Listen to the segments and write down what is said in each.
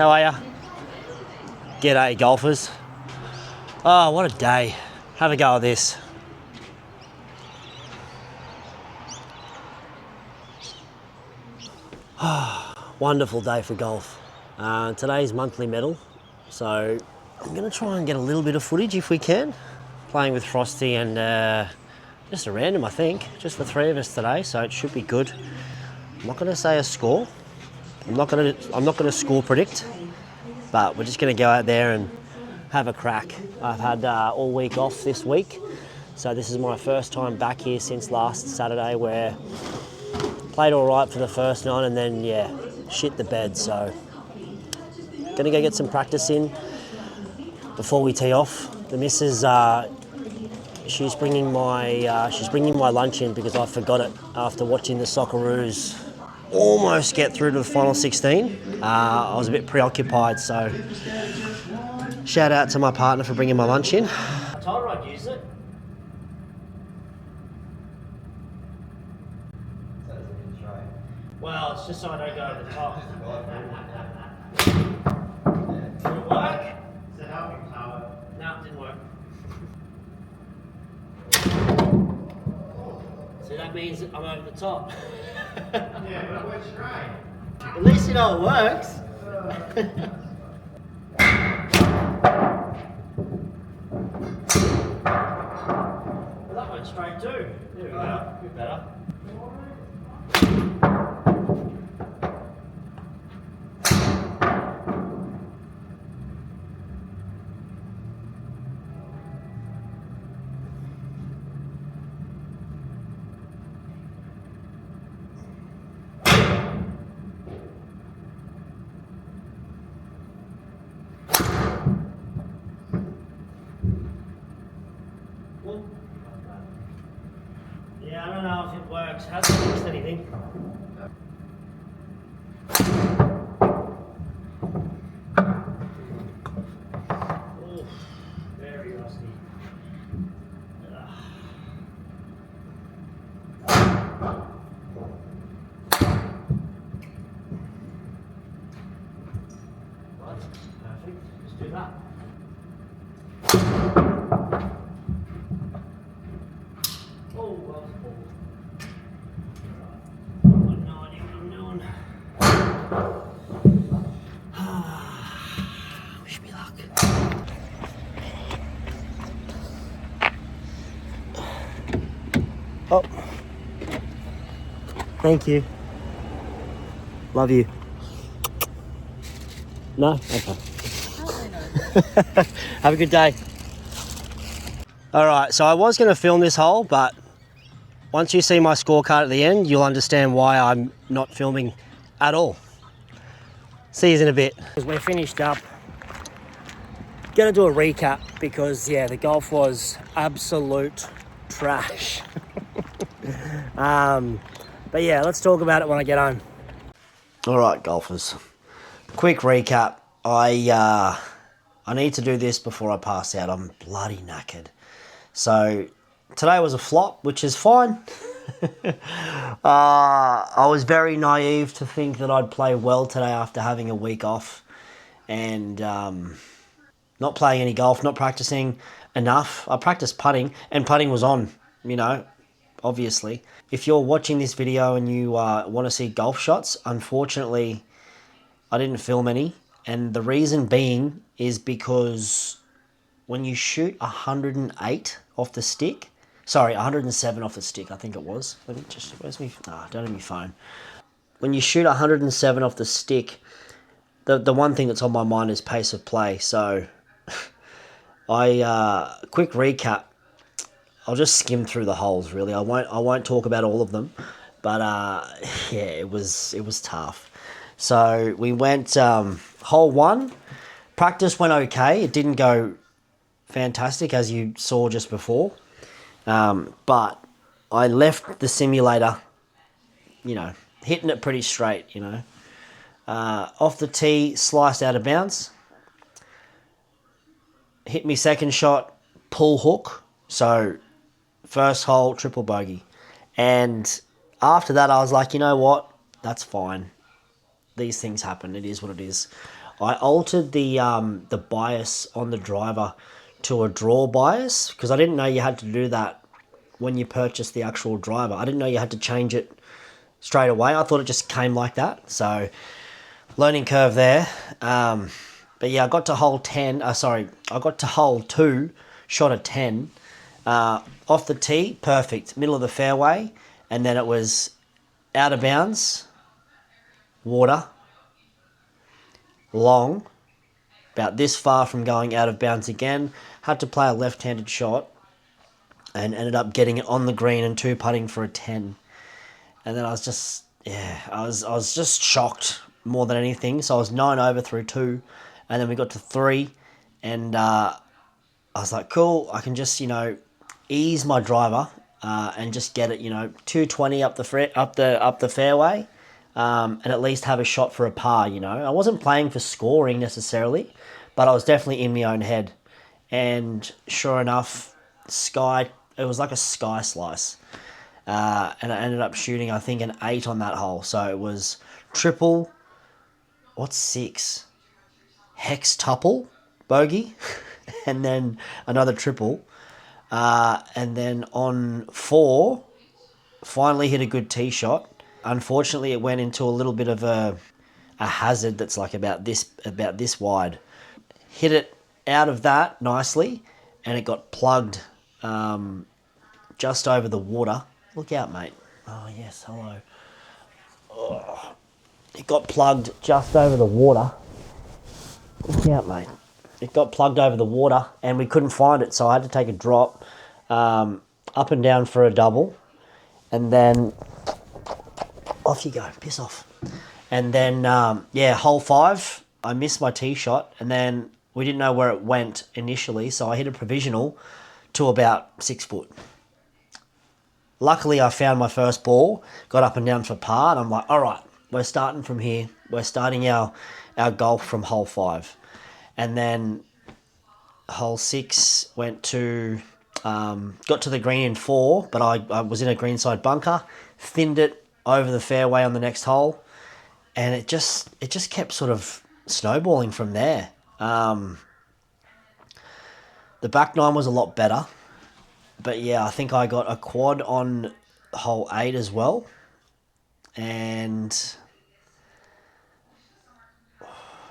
How are ya? G'day, golfers. Oh, what a day. Have a go at this. Wonderful day for golf. Today's monthly medal, so I'm going to try and get a little bit of footage if we can. Playing with Frosty and just a random, I think. Just the three of us today, so it should be good. I'm not going to say a score. I'm not going to score predict, but we're just going to go out there and have a crack. I've had all week off this week, so this is my first time back here since last Saturday, where played all right for the first 9 and then, yeah, shit the bed. So gonna go get some practice in before we tee off. The missus, she's bringing my lunch in because I forgot it after watching the Socceroos almost get through to the final 16. I was a bit preoccupied, so shout out to my partner for bringing my lunch in. I told her I'd use it. Well, it's just so I don't go over the top. Did it work? Is it helping power? No, it didn't work. So that means I'm over the top. Yeah, but it works great. At least you know it works. Well, that went straight too. There we go. A bit better. Yeah, I don't know if it works. Hasn't fixed anything. Oh, very rusty. Right, perfect. Let's do that. Oh, well, wish me luck. Oh, thank you. Love you. No? Okay. Have a good day. Alright, so I was going to film this hole, but once you see my scorecard at the end, you'll understand why I'm not filming at all. See you in a bit. We're finished up. Gonna do a recap because, yeah, the golf was absolute trash. But yeah, let's talk about it when I get home. Alright, golfers. Quick recap. I need to do this before I pass out. I'm bloody knackered. So today was a flop, which is fine. I was very naive to think that I'd play well today after having a week off and not playing any golf, not practicing enough. I practiced putting, and putting was on, you know, obviously. If you're watching this video and you want to see golf shots, unfortunately, I didn't film any. And the reason being is because when you shoot 108 off the stick, sorry, 107 off the stick, I think it was. Let me just, where's me? Ah, don't have my phone. When you shoot 107 off the stick, the one thing that's on my mind is pace of play. So, quick recap. I'll just skim through the holes. Really, I won't talk about all of them, but yeah, it was tough. So we went hole 1. Practice went okay. It didn't go fantastic as you saw just before. But I left the simulator, you know, hitting it pretty straight, you know. Off the tee, sliced out of bounds. Hit me second shot, pull hook. So first hole, triple bogey. And after that, I was like, you know what? That's fine. these things happen. It is what it is. I altered the bias on the driver to a draw bias because I didn't know you had to do that when you purchased the actual driver. I didn't know you had to change it straight away. I thought it just came like that. So learning curve there. But yeah, I got to hole 10. I got to hole 2, shot a 10. Off the tee, perfect. Middle of the fairway. And then it was out of bounds, water, long, about this far from going out of bounds again. Had to play a left-handed shot and ended up getting it on the green and 2-putting for a 10. And then I was just, I was just shocked more than anything. So I was 9 over through 2, and then we got to 3, and I was like, cool, I can just, ease my driver and just get it, 220 up the fairway, and at least have a shot for a par. I wasn't playing for scoring necessarily, but I was definitely in my own head. And sure enough, it was like a sky slice. And I ended up shooting, I think, an 8 on that hole. So it was triple, what's 6? Hextuple bogey, and then another triple. And then on 4, finally hit a good tee shot. Unfortunately, it went into a little bit of a hazard that's like about this wide. Hit it out of that nicely, and it got plugged just over the water. Look out, mate. Oh, yes, hello. It got plugged just over the water. Look out, mate. It got plugged over the water, and we couldn't find it, so I had to take a drop up and down for a double. And then off you go. Piss off. And then, hole 5, I missed my tee shot, and then we didn't know where it went initially, so I hit a provisional to about 6 foot. Luckily, I found my first ball, got up and down for par, and I'm like, all right, we're starting from here. We're starting our golf from hole 5. And then hole 6 got to the green in 4, but I was in a greenside bunker, thinned it over the fairway on the next hole, and it just kept sort of snowballing from there. The back 9 was a lot better. But yeah, I think I got a quad on hole 8 as well. And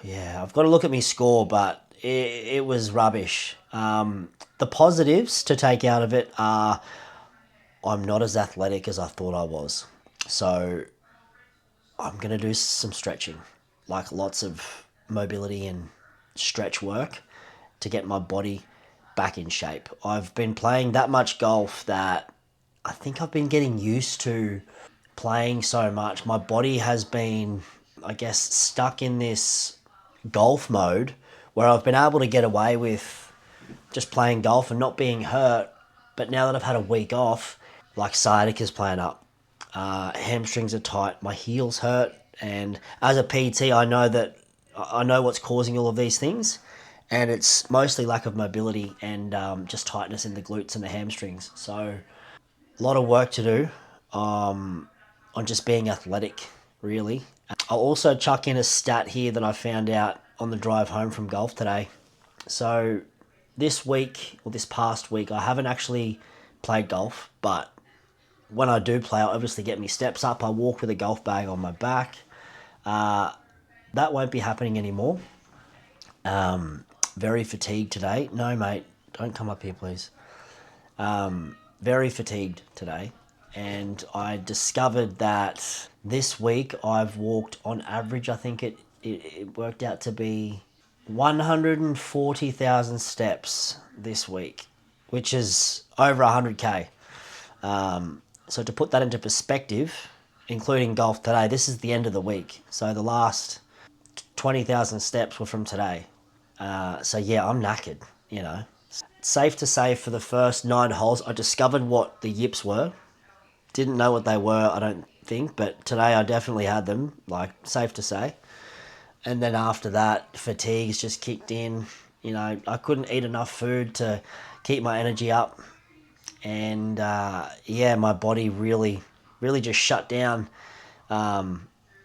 yeah, I've got to look at my score, but it was rubbish. The positives to take out of it are I'm not as athletic as I thought I was. So I'm going to do some stretching, like lots of mobility and stretch work to get my body back in shape. I've been playing that much golf that I think I've been getting used to playing so much. My body has been, I guess, stuck in this golf mode where I've been able to get away with just playing golf and not being hurt. But now that I've had a week off, like sciatica's playing up, hamstrings are tight, my heels hurt, and as a PT, I know what's causing all of these things, and it's mostly lack of mobility and just tightness in the glutes and the hamstrings. So a lot of work to do on just being athletic, really. I'll also chuck in a stat here that I found out on the drive home from golf today. So this past week, I haven't actually played golf, but when I do play, I obviously get me steps up. I walk with a golf bag on my back. That won't be happening anymore. Very fatigued today. No, mate, don't come up here, please. Very fatigued today. And I discovered that this week I've walked on average, I think it worked out to be 140,000 steps this week, which is over 100K. So to put that into perspective, including golf today, this is the end of the week. So the last 20,000 steps were from today. So yeah, I'm knackered, Safe to say for the first 9 holes, I discovered what the yips were. Didn't know what they were, I don't think, but today I definitely had them, like, safe to say. And then after that, fatigue's just kicked in. I couldn't eat enough food to keep my energy up. And my body really, really just shut down.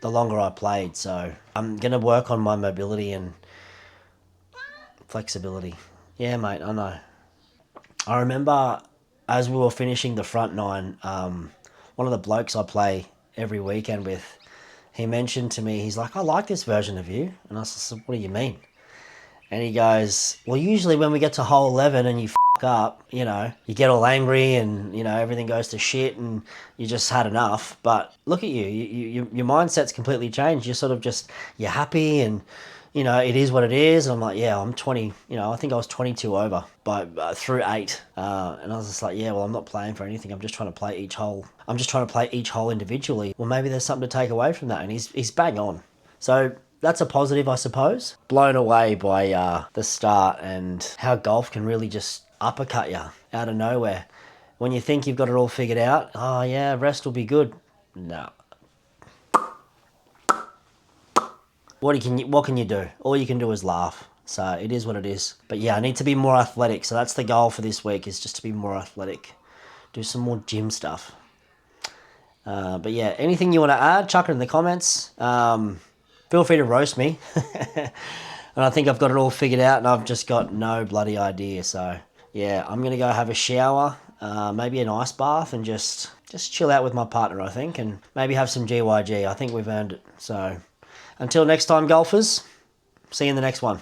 the longer I played. So I'm going to work on my mobility and flexibility. Yeah, mate, I know. I remember as we were finishing the front nine, one of the blokes I play every weekend with, he mentioned to me, he's like, I like this version of you. And I said, what do you mean? And he goes, well, usually when we get to hole 11 and you up, you know, you get all angry and, you know, everything goes to shit and you just had enough. But look at your mindset's completely changed. You're sort of just, you're happy and, you know, it is what it is. And I'm like, yeah, I'm 20, you know, I think I was 22 over by through 8. And I was just like, yeah, well, I'm not playing for anything. I'm just trying to play each hole. I'm just trying to play each hole individually. Well, maybe there's something to take away from that. And he's bang on. So that's a positive, I suppose. Blown away by the start and how golf can really just uppercut you out of nowhere. When you think you've got it all figured out, oh yeah, rest will be good. No. What can you do? All you can do is laugh. So it is what it is. But yeah, I need to be more athletic. So that's the goal for this week, is just to be more athletic. Do some more gym stuff. But yeah, anything you want to add, chuck it in the comments. Feel free to roast me. And I think I've got it all figured out and I've just got no bloody idea. So yeah, I'm going to go have a shower, maybe an ice bath, and just chill out with my partner, I think, and maybe have some GYG. I think we've earned it. So until next time, golfers, see you in the next one.